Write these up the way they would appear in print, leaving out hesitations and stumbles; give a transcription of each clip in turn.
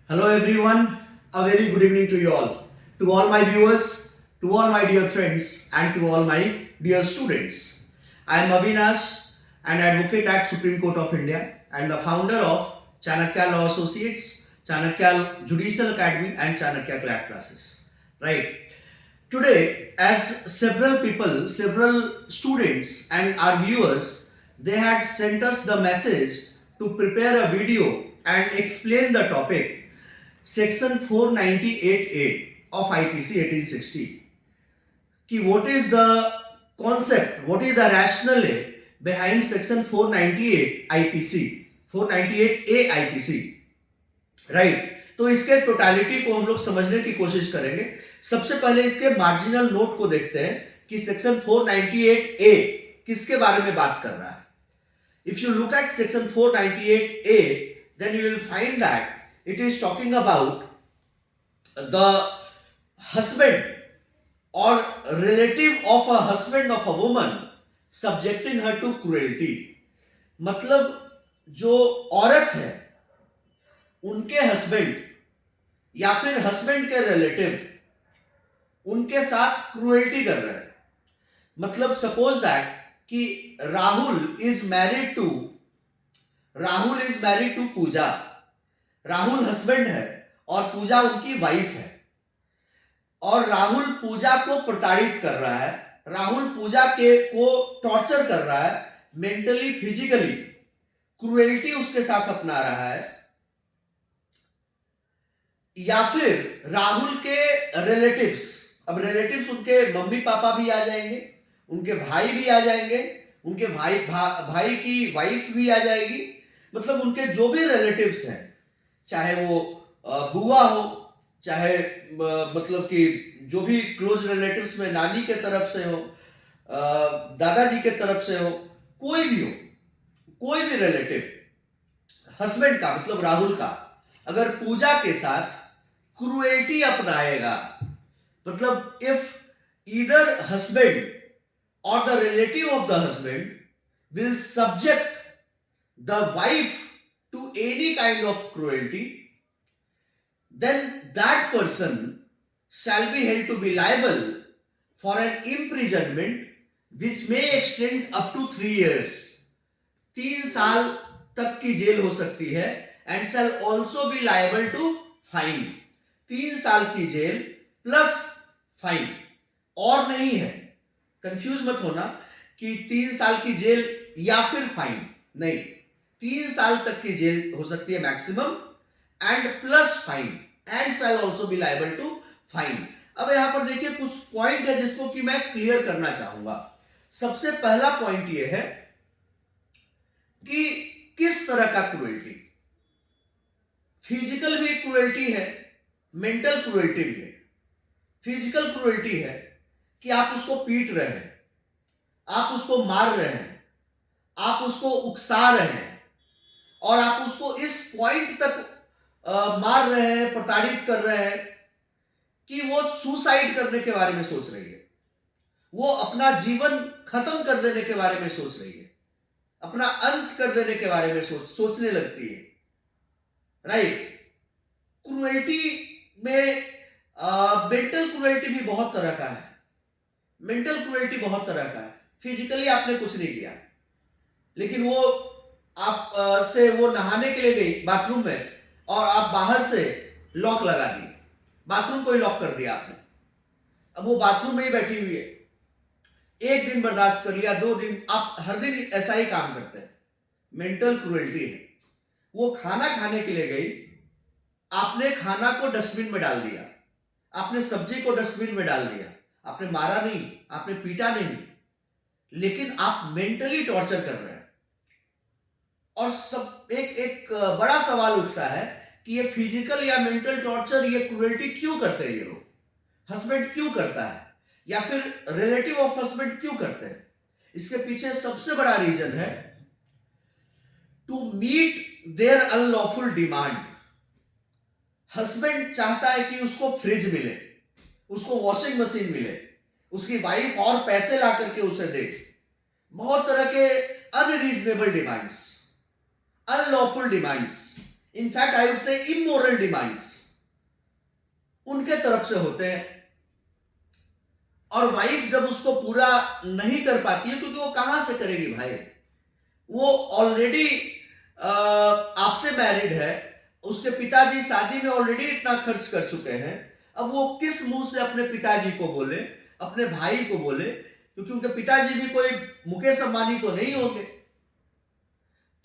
Hello everyone, a very good evening to you all. To all my viewers, to all my dear friends and to all my dear students. I am Avinash, an advocate at Supreme Court of India and the founder of Chanakya Law Associates, Chanakya Judicial Academy and Chanakya CLAT classes. Right. Today, as several people, several students and our viewers, they had sent us the message to prepare a video and explain the topic Section 498A of IPC 1860. Ki what is the concept, what is the rationale behind Section 498 IPC, 498A IPC, right तो इसके totality को हम लोग समझने की कोशिश करेंगे. सबसे पहले इसके मार्जिनल नोट को देखते हैं कि सेक्शन 498A किसके बारे में बात कर रहा है. If you look at section 498A then you will find that it is talking about the husband or relative of a husband of a woman subjecting her to cruelty. मतलब जो औरत है उनके हस्बैंड या फिर हस्बैंड के relative उनके साथ क्रूएल्टी कर रहे हैं. मतलब सपोज दैट कि Rahul is married to Pooja. Rahul husband है और पूजा उनकी वाइफ है और राहुल पूजा को प्रताड़ित कर रहा है. राहुल पूजा को टॉर्चर कर रहा है, मेंटली फिजिकली क्रूएल्टी उसके साथ अपना रहा है. या फिर राहुल के रिलेटिव्स, अब रिलेटिव्स उनके मम्मी पापा भी आ जाएंगे, उनके भाई भी आ जाएंगे, उनके भाई की वाइफ भी आ जाएगी. मतलब उनके जो भी रिलेटिव्स हैं, चाहे वो बुआ हो, चाहे मतलब कि जो भी क्लोज रिलेटिव्स में नानी के तरफ से हो, दादाजी के तरफ से हो, कोई भी हो, कोई भी रिलेटिव हस्बैंड का मतलब राहुल का अगर पूजा के साथ क्रूएल्टी अपनाएगा, मतलब if either husband or the relative of the husband will subject the wife to any kind of cruelty, then that person shall be held to be liable for an imprisonment which may extend up to 3 years. 3 साल तक की jail हो सकती है and shall also be liable to fine. 3 साल की jail plus fine. और नहीं है, कंफ्यूज मत होना कि 3 साल की जेल या फिर फाइन, नहीं, 3 साल तक की जेल हो सकती है maximum and plus fine and shall also be liable to fine. अब यहां पर देखिए कुछ पॉइंट है जिसको कि मैं क्लियर करना चाहूंगा. सबसे पहला पॉइंट यह है कि किस तरह का क्रूएल्टी. फिजिकल भी क्रूएल्टी है, मेंटल क्रूएल्टी भी है. फिजिकल क्रूएल्टी है कि आप उसको पीट रहे हैं, आप उसको मार रहे हैं, आप उसको उकसा रहे हैं और आप उसको इस पॉइंट तक मार रहे हैं, प्रताड़ित कर रहे हैं कि वो सुसाइड करने के बारे में सोच रही है, वो अपना जीवन खत्म कर देने के बारे में सोच रही है, अपना अंत कर देने के बारे में सोचने लगती है. राइट. क्रूएल्टी में मेंटल क्रूएल्टी भी बहुत तरह का है. मेंटल क्रूएल्टी बहुत तरह का है. फिजिकली आपने कुछ नहीं किया, लेकिन वो आप से वो नहाने के लिए गई बाथरूम में और आप बाहर से लॉक लगा दिए, बाथरूम को ही लॉक कर दिया आपने. अब वो बाथरूम में ही बैठी हुई है, 1 दिन बर्दाश्त कर लिया, 2 दिन, आप हर दिन ऐसा ही काम करते हैं. मेंटल क्रूएल्टी है. वो खाना खाने के लिए गई, आपने खाना को डस्टबिन में डाल दिया, आपने सब्जी को डस्टबिन में डाल दिया. आपने मारा नहीं, आपने पीटा नहीं, लेकिन आप मेंटली टॉर्चर कर रहे हैं. और सब एक बड़ा सवाल उठता है कि ये फिजिकल या मेंटल टॉर्चर, ये क्रूएल्टी क्यों करते हैं ये लोग. हस्बैंड क्यों करता है या फिर रिलेटिव ऑफ हस्बैंड क्यों करते हैं. इसके पीछे सबसे बड़ा रीजन है to meet their unlawful demand. Husband चाहता है कि उसको फ्रिज मिले, उसको वॉशिंग मशीन मिले, उसकी वाइफ और पैसे ला करके उसे दे. बहुत तरह के unreasonable demands, unlawful demands, in fact I would say immoral demands उनके तरफ से होते हैं। और वाइफ जब उसको पूरा नहीं कर पाती है, क्योंकि वो कहां से करेगी भाई, वो ऑलरेडी आपसे मैरिड है, उसके पिताजी शादी में ऑलरेडी इतना खर्च कर चुके हैं, अब वो किस मुंह से अपने पिताजी को बोले, अपने भाई को बोले, क्योंकि उनके पिताजी भी कोई मुकेश अंबानी तो नहीं होंगे,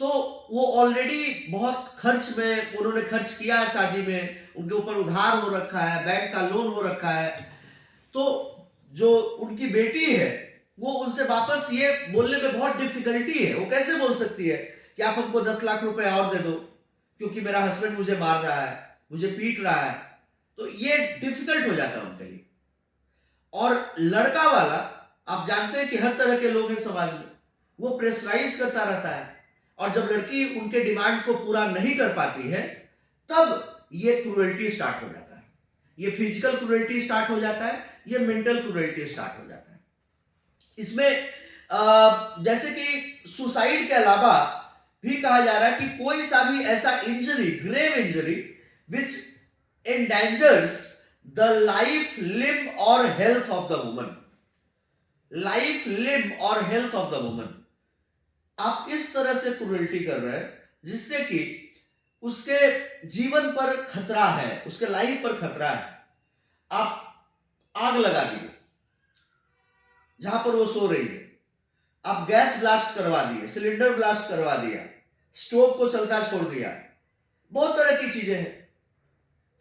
तो वो ऑलरेडी बहुत खर्च में उन्होंने खर्च किया है शादी में, उनके ऊपर उधार हो रखा है, बैंक का लोन हो रखा है। तो जो उनकी बेटी है वो उनसे वापस ये बोलने में बहुत डिफिकल्टी है। वो कैसे बोल सकती है कि आप हमको 10 लाख रुपए और दे दो क्योंकि मेरा हस्बैंड मुझे मार रहा है, मुझे पीट रहा है। तो ये डिफिकल्ट हो जाता है उनके लिए। और लड़का वाला, आप जानते हैं कि हर तरह के लोग हैं समाज में, वो प्रेशराइज करता रहता है, और जब लड़की उनके डिमांड को पूरा नहीं कर पाती है तब ये क्रूएल्टी स्टार्ट हो जाता है। ये फिजिकल क्रूएल्टी स्टार्ट हो जाता है, ये मेंटल क्रूएल्टी स्टार्ट हो जाता है। इसमें जैसे कि सुसाइड के अलावा भी कहा जा रहा है कि कोई सा भी ऐसा injury, grave injury which endangers the life, limb और health of the woman, life, limb और हेल्थ ऑफ द वुमन, आप इस तरह से क्रूएल्टी कर रहे हैं जिससे कि उसके जीवन पर खतरा है, उसके लाइफ पर खतरा है। आप आग लगा दिए जहां पर वो सो रही है, आप गैस ब्लास्ट करवा दिए, सिलेंडर ब्लास्ट करवा दिया, स्टोव को चलता छोड़ दिया, बहुत तरह की चीजें हैं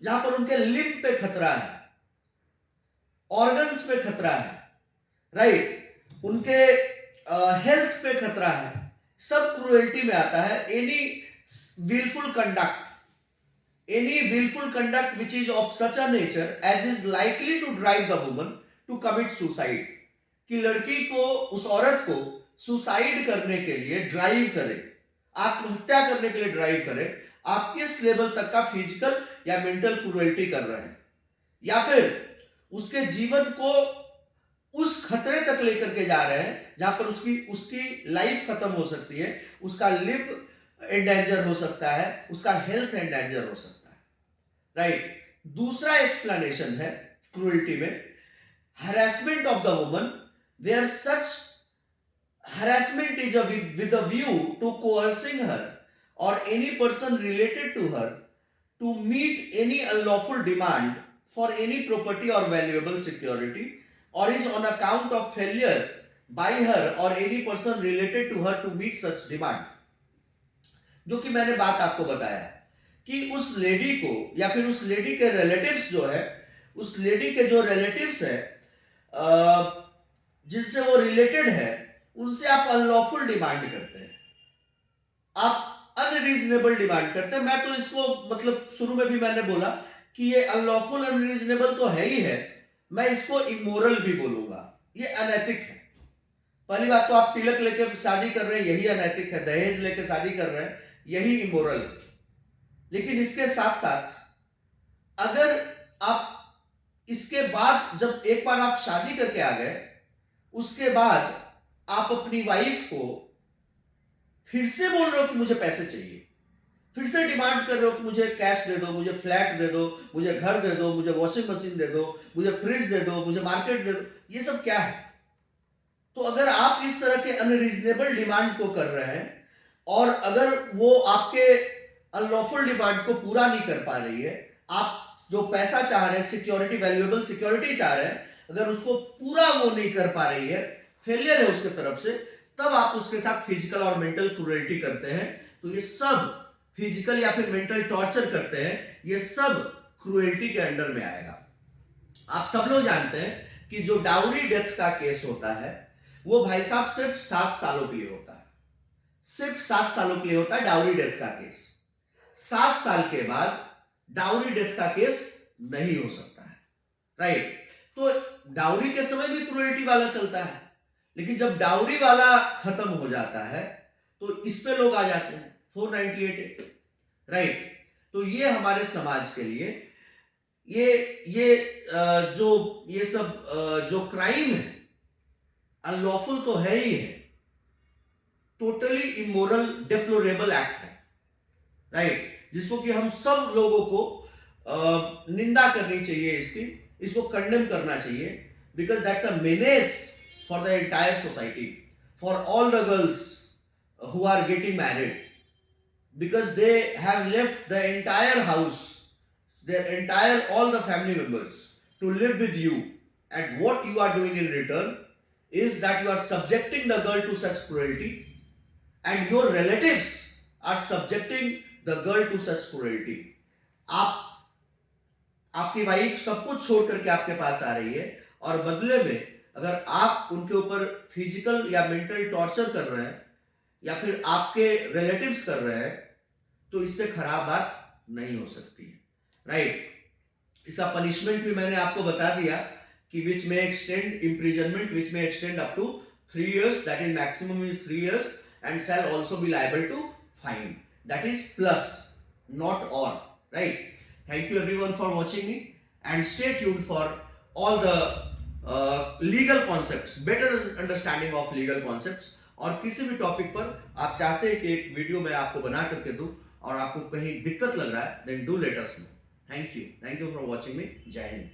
जहां पर उनके लिम्ब पे खतरा है, ऑर्गन्स पे खतरा है, राइट, उनके हेल्थ पे खतरा है। सब क्रूएल्टी में आता है। Any willful conduct, any willful conduct which is of such a nature as is likely to drive the woman to commit suicide, कि लड़की को, उस औरत को सुसाइड करने के लिए ड्राइव करे, आत्महत्या करने के लिए ड्राइव करे। आप किस लेवल तक का फिजिकल या मेंटल क्रूएल्टी कर रहे हैं, या फिर उसके जीवन को उस खतरे तक लेकर के जा रहे हैं जहां पर उसकी लाइफ खत्म हो सकती है, उसका लिव एंडेंजर हो सकता है, उसका हेल्थ एंडेंजर हो सकता है, राइट। दूसरा एक्सप्लेनेशन है क्रूएल्टी में, harassment of the woman, where such harassment is with a view to coercing her or any person related to her to meet any unlawful demand for any property or valuable security, or is on account of failure by her or any person related to her to meet such demand। जो कि मैंने बात आपको बताया कि उस lady को या फिर उस लेडी के रिलेटिव्स जो है, उस लेडी के जो रिलेटिव्स है जिनसे वो रिलेटेड है, उनसे आप अनलॉफुल डिमांड करते हैं, आप अनरीजनेबल डिमांड करते हैं। मैं तो इसको मतलब शुरू में भी मैंने बोला कि ये अनलॉफुल, अनरीजनेबल तो है ही है, मैं इसको इमोरल भी बोलूंगा, ये अनैतिक है। पहली बात तो आप तिलक लेके शादी कर रहे हैं, यही अनैतिक है। दहेज लेके शादी कर रहे हैं, यही इमोरल है। लेकिन इसके साथ साथ अगर आप इसके बाद, जब एक बार आप शादी करके आ गए, उसके बाद आप अपनी वाइफ को फिर से बोल रहे हो कि मुझे पैसे चाहिए, फिर से डिमांड कर रहे हो कि मुझे कैश दे दो, मुझे फ्लैट दे दो, मुझे घर दे दो, मुझे वॉशिंग मशीन दे दो, मुझे फ्रिज दे दो, मुझे मार्केट दे दो, ये सब क्या है? तो अगर आप इस तरह के अनरीजनेबल डिमांड को कर रहे हैं और अगर वो आपके अनलॉफुल डिमांड को पूरा नहीं कर पा रही है, आप जो पैसा चाह रहे हैं, सिक्योरिटी, वैल्यूएबल सिक्योरिटी चाह रहे हैं, अगर उसको पूरा वो नहीं कर पा रही है, फेलियर है उसके तरफ से, तब आप उसके साथ फिजिकल और मेंटल क्रूएल्टी करते हैं। तो ये सब फिजिकल या फिर मेंटल टॉर्चर करते हैं, ये सब क्रूएल्टी के अंडर में आएगा। आप सब लोग जानते हैं कि जो डाउरी डेथ का केस होता है वो भाई साहब सिर्फ 7 सालों के लिए होता है, सिर्फ 7 सालों के लिए होता है डाउरी डेथ का केस। 7 साल के बाद डाउरी डेथ का केस नहीं हो सकता है, राइट। तो डाउरी के समय भी क्रूएल्टी वाला चलता है, लेकिन जब डाउरी वाला खत्म हो जाता है तो इस पे लोग आ जाते हैं 498, राइट। तो ये हमारे समाज के लिए ये सब जो क्राइम है, अनलॉफुल तो है ही है, टोटली इमोरल, डिप्लोरेबल एक्ट है, राइट। जिसको कि हम सब लोगों को निंदा करनी चाहिए, इसको कंडेम करना चाहिए, because that's a menace for the entire society, for all the girls who are getting married, because they have left the entire house, all the family members to live with you, and what you are doing in return is that you are subjecting the girl to such cruelty, and your relatives are subjecting the girl to such cruelty. आप आपकी wife सब कुछ छोड़ करके आपके पास आ रही है, और बदले में अगर आप उनके ऊपर फिजिकल या मेंटल टॉर्चर कर रहे हैं, या फिर आपके रिलेटिव्स कर रहे हैं, तो इससे खराब बात नहीं हो सकती है, राइट? इसका पनिशमेंट भी मैंने आपको बता दिया कि विच में एक्सटेंड इम्प्रिजनमेंट, विच में extend up to 3 years, that is maximum is 3 years, and shall also be liable to fine. That is plus, not or, right? Thank you everyone for watching me, and stay tuned for all the legal concepts, better understanding of legal concepts. और किसी भी topic पर आप चाहते हैं कि एक video मैं आपको बना करके दूं और आपको कहीं दिक्कत लग रहा है, then do let us know. Thank you for watching me. जय हिंद.